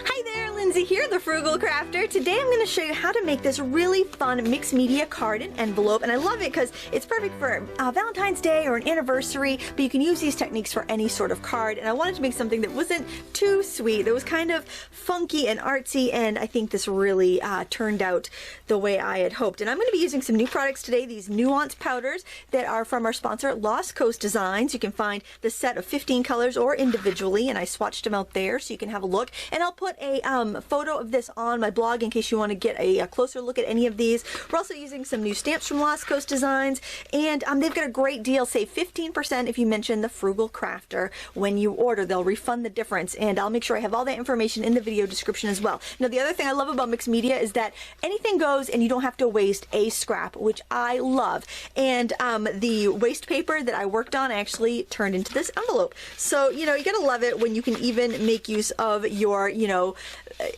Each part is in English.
Hi there, Lindsay here, the Frugal Crafter. Today I'm going to show you how to make this really fun mixed media card and envelope, and I love it because it's perfect for Valentine's Day or an anniversary, but you can use these techniques for any sort of card, and I wanted to make something that wasn't too sweet, that was kind of funky and artsy, and I think this really turned out the way I had hoped. And I'm going to be using some new products today, these nuance powders that are from our sponsor, Lost Coast Designs. You can find the set of 15 colors or individually, and I swatched them out there so you can have a look. And I'll put a photo of this on my blog in case you want to get a closer look at any of these. We're also using some new stamps from Lost Coast Designs, and they've got a great deal. Save 15% if you mention the Frugal Crafter when you order. They'll refund the difference, and I'll make sure I have all that information in the video description as well. Now, the other thing I love about mixed media is that anything goes and you don't have to waste a scrap, which I love. And the waste paper that I worked on actually turned into this envelope. So, you know, you gotta love it when you can even make use of your, you know,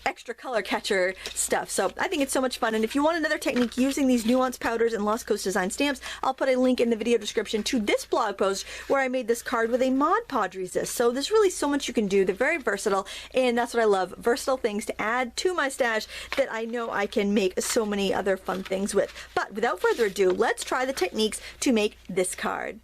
extra color catcher stuff. So I think it's so much fun. And if you want another technique using these nuance powders and Lost Coast Design stamps, I'll put a link in the video description to this blog post where I made this card with a Mod Podge resist. So there's really so much you can do. They're very versatile, and that's what I love. Versatile things to add to my stash that I know I can make so many other fun things with. But without further ado, let's try the techniques to make this card.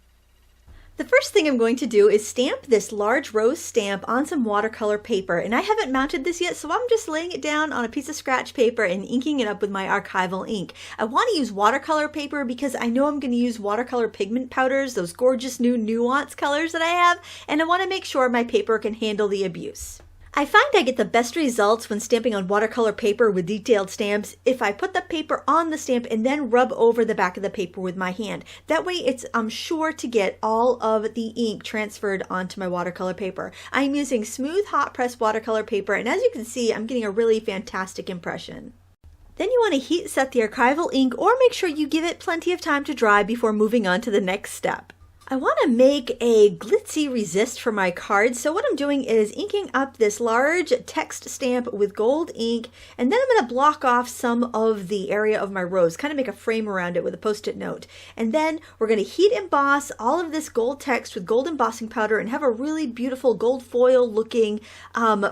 The first thing I'm going to do is stamp this large rose stamp on some watercolor paper, and I haven't mounted this yet, so I'm just laying it down on a piece of scratch paper and inking it up with my Archival ink. I want to use watercolor paper because I know I'm going to use watercolor pigment powders, those gorgeous new nuance colors that I have, and I want to make sure my paper can handle the abuse. I find I get the best results when stamping on watercolor paper with detailed stamps if I put the paper on the stamp and then rub over the back of the paper with my hand. That way I'm sure to get all of the ink transferred onto my watercolor paper. I'm using smooth hot press watercolor paper, and as you can see, I'm getting a really fantastic impression. Then you want to heat set the Archival ink, or make sure you give it plenty of time to dry before moving on to the next step. I want to make a glitzy resist for my card, so what I'm doing is inking up this large text stamp with gold ink, and then I'm going to block off some of the area of my rose, kind of make a frame around it with a post-it note. And then we're going to heat emboss all of this gold text with gold embossing powder and have a really beautiful gold foil looking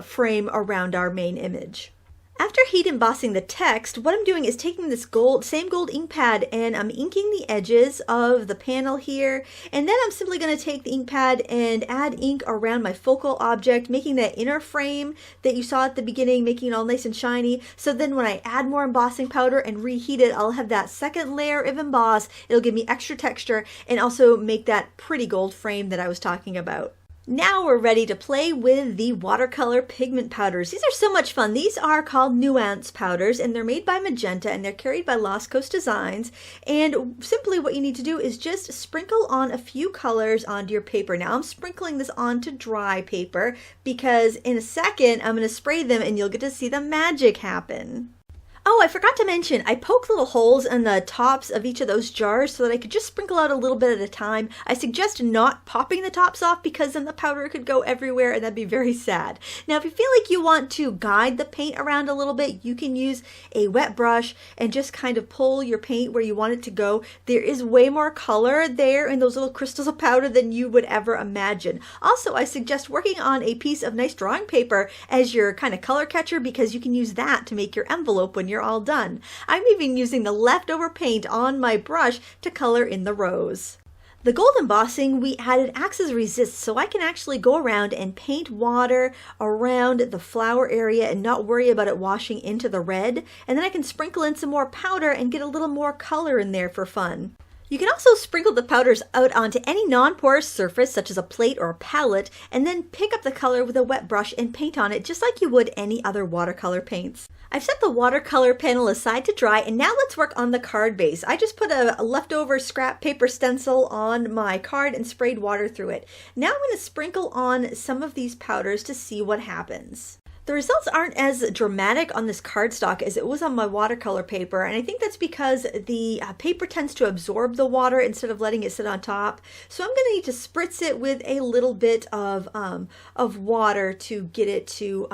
frame around our main image. After heat embossing the text, what I'm doing is taking this same gold ink pad, and I'm inking the edges of the panel here, and then I'm simply going to take the ink pad and add ink around my focal object, making that inner frame that you saw at the beginning, making it all nice and shiny. So then when I add more embossing powder and reheat it, I'll have that second layer of emboss. It'll give me extra texture and also make that pretty gold frame that I was talking about. Now we're ready to play with the watercolor pigment powders. These are so much fun. These are called nuance powders, and they're made by Magenta, and they're carried by Lost Coast Designs. And simply what you need to do is just sprinkle on a few colors onto your paper. Now I'm sprinkling this onto dry paper because in a second I'm going to spray them and you'll get to see the magic happen. Oh, I forgot to mention, I poke little holes in the tops of each of those jars so that I could just sprinkle out a little bit at a time. I suggest not popping the tops off because then the powder could go everywhere and that'd be very sad. Now, if you feel like you want to guide the paint around a little bit, you can use a wet brush and just kind of pull your paint where you want it to go. There is way more color there in those little crystals of powder than you would ever imagine. Also, I suggest working on a piece of nice drawing paper as your kind of color catcher because you can use that to make your envelope when you're all done. I'm even using the leftover paint on my brush to color in the rose. The gold embossing we added acts as resist, so I can actually go around and paint water around the flower area and not worry about it washing into the red. And then I can sprinkle in some more powder and get a little more color in there for fun. You can also sprinkle the powders out onto any non-porous surface, such as a plate or a palette, and then pick up the color with a wet brush and paint on it just like you would any other watercolor paints. I've set the watercolor panel aside to dry, and now let's work on the card base. I just put a leftover scrap paper stencil on my card and sprayed water through it. Now I'm going to sprinkle on some of these powders to see what happens. The results aren't as dramatic on this cardstock as it was on my watercolor paper, and I think that's because the paper tends to absorb the water instead of letting it sit on top. So I'm going to need to spritz it with a little bit of water to get it to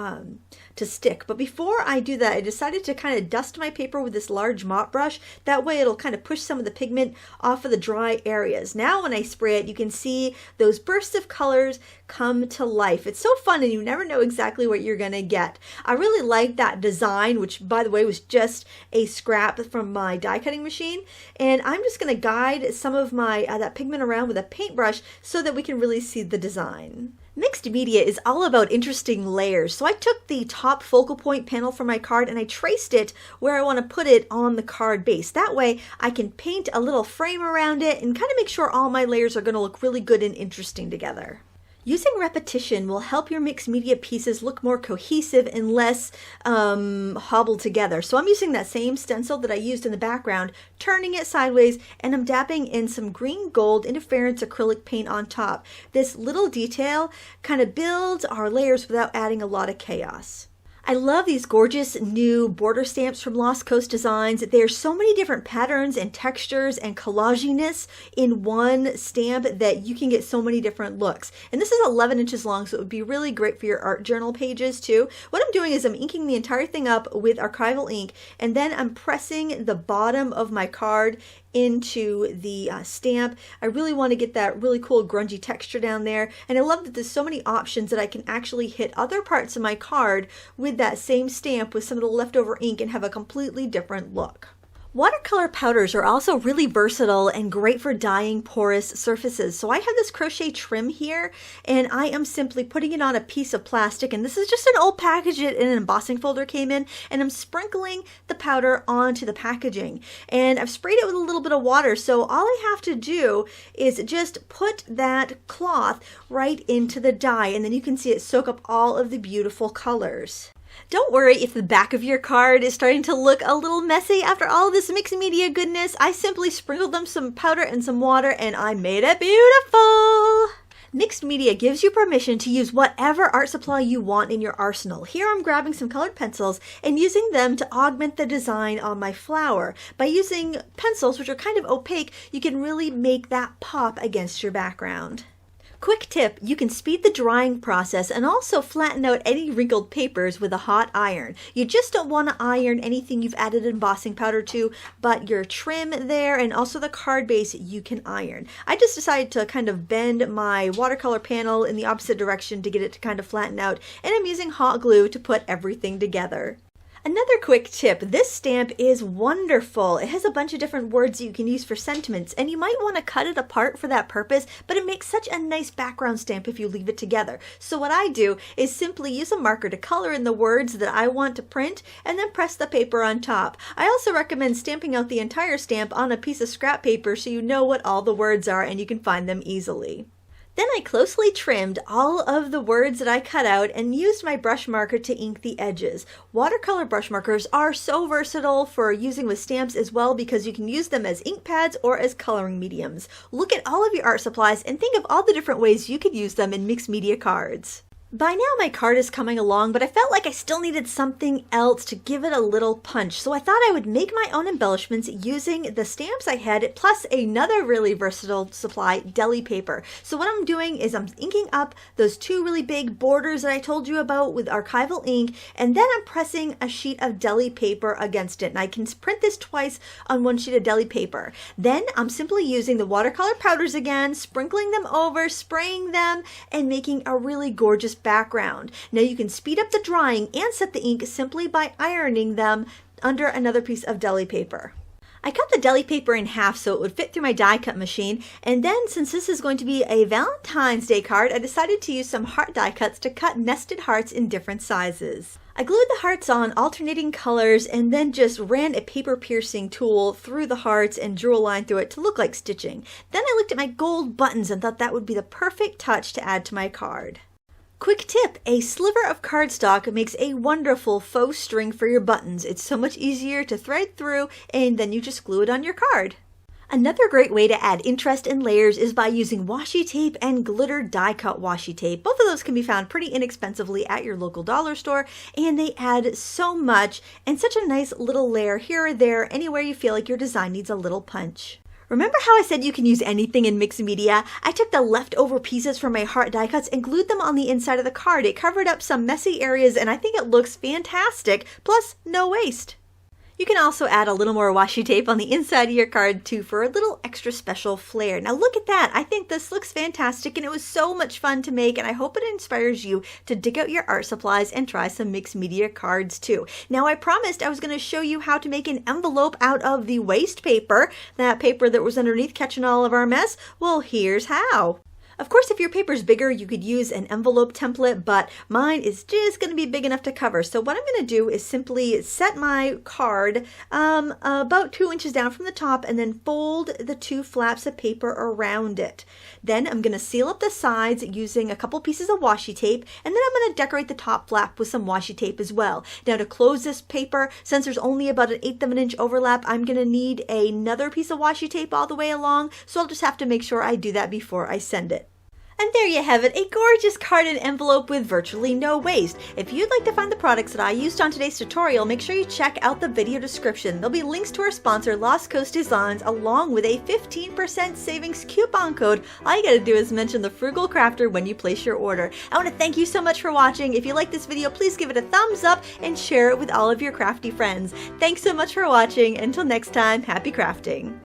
stick. But before I do that, I decided to kind of dust my paper with this large mop brush. That way it'll kind of push some of the pigment off of the dry areas. Now when I spray it, you can see those bursts of colors come to life. It's so fun, and you never know exactly what you're going to gonna get. I really like that design, which by the way was just a scrap from my die cutting machine, and I'm just gonna guide some of my that pigment around with a paintbrush so that we can really see the design. Mixed media is all about interesting layers, so I took the top focal point panel from my card and I traced it where I want to put it on the card base. That way I can paint a little frame around it and kind of make sure all my layers are going to look really good and interesting together. Using repetition will help your mixed media pieces look more cohesive and less hobbled together. So I'm using that same stencil that I used in the background, turning it sideways, and I'm dabbing in some green gold interference acrylic paint on top. This little detail kind of builds our layers without adding a lot of chaos. I love these gorgeous new border stamps from Lost Coast Designs. There's so many different patterns and textures and collaginess in one stamp that you can get so many different looks. And this is 11 inches long, so it would be really great for your art journal pages too. What I'm doing is I'm inking the entire thing up with Archival ink, and then I'm pressing the bottom of my card into the stamp. I really want to get that really cool grungy texture down there, and I love that there's so many options that I can actually hit other parts of my card with that same stamp with some of the leftover ink and have a completely different look. Watercolor powders are also really versatile and great for dyeing porous surfaces. So I have this crochet trim here, and I am simply putting it on a piece of plastic, and this is just an old package that an embossing folder came in, and I'm sprinkling the powder onto the packaging. And I've sprayed it with a little bit of water, so all I have to do is just put that cloth right into the dye, and then you can see it soak up all of the beautiful colors. Don't worry if the back of your card is starting to look a little messy after all this mixed media goodness. I simply sprinkled them some powder and some water and I made it beautiful. Mixed media gives you permission to use whatever art supply you want in your arsenal. Here I'm grabbing some colored pencils and using them to augment the design on my flower. By using pencils, which are kind of opaque, you can really make that pop against your background. Quick tip, you can speed the drying process and also flatten out any wrinkled papers with a hot iron. You just don't want to iron anything you've added embossing powder to, but your trim there and also the card base you can iron. I just decided to kind of bend my watercolor panel in the opposite direction to get it to kind of flatten out, and I'm using hot glue to put everything together. Another quick tip, this stamp is wonderful. It has a bunch of different words you can use for sentiments, and you might want to cut it apart for that purpose, but it makes such a nice background stamp if you leave it together. So what I do is simply use a marker to color in the words that I want to print and then press the paper on top. I also recommend stamping out the entire stamp on a piece of scrap paper so you know what all the words are and you can find them easily. Then I closely trimmed all of the words that I cut out and used my brush marker to ink the edges. Watercolor brush markers are so versatile for using with stamps as well because you can use them as ink pads or as coloring mediums. Look at all of your art supplies and think of all the different ways you could use them in mixed media cards. By now my card is coming along, but I felt like I still needed something else to give it a little punch. So I thought I would make my own embellishments using the stamps I had, plus another really versatile supply, Deli Paper. So what I'm doing is I'm inking up those two really big borders that I told you about with Archival ink, and then I'm pressing a sheet of Deli Paper against it. And I can print this twice on one sheet of Deli Paper. Then I'm simply using the watercolor powders again, sprinkling them over, spraying them, and making a really gorgeous background. Now you can speed up the drying and set the ink simply by ironing them under another piece of Deli Paper. I cut the Deli Paper in half so it would fit through my die cut machine, and then since this is going to be a Valentine's Day card, I decided to use some heart die cuts to cut nested hearts in different sizes. I glued the hearts on alternating colors and then just ran a paper piercing tool through the hearts and drew a line through it to look like stitching. Then I looked at my gold buttons and thought that would be the perfect touch to add to my card. Quick tip, a sliver of cardstock makes a wonderful faux string for your buttons. It's so much easier to thread through and then you just glue it on your card. Another great way to add interest and layers is by using washi tape and glitter die cut washi tape. Both of those can be found pretty inexpensively at your local dollar store, and they add so much and such a nice little layer here or there anywhere you feel like your design needs a little punch. Remember how I said you can use anything in mixed media? I took the leftover pieces from my heart die cuts and glued them on the inside of the card. It covered up some messy areas and I think it looks fantastic, plus no waste. You can also add a little more washi tape on the inside of your card too for a little extra special flair. Now look at that. I think this looks fantastic and it was so much fun to make, and I hope it inspires you to dig out your art supplies and try some mixed media cards too. Now I promised I was going to show you how to make an envelope out of the waste paper, that paper that was underneath catching all of our mess. Well, here's how. Of course, if your paper's bigger, you could use an envelope template, but mine is just going to be big enough to cover. So what I'm going to do is simply set my card about 2 inches down from the top and then fold the 2 flaps of paper around it. Then I'm going to seal up the sides using a couple pieces of washi tape, and then I'm going to decorate the top flap with some washi tape as well. Now to close this paper, since there's only about 1/8 of an inch overlap, I'm going to need another piece of washi tape all the way along, so I'll just have to make sure I do that before I send it. And there you have it, a gorgeous card and envelope with virtually no waste. If you'd like to find the products that I used on today's tutorial, make sure you check out the video description. There'll be links to our sponsor, Lost Coast Designs, along with a 15% savings coupon code. All you gotta do is mention the Frugal Crafter when you place your order. I want to thank you so much for watching. If you like this video, please give it a thumbs up and share it with all of your crafty friends. Thanks so much for watching. Until next time, happy crafting.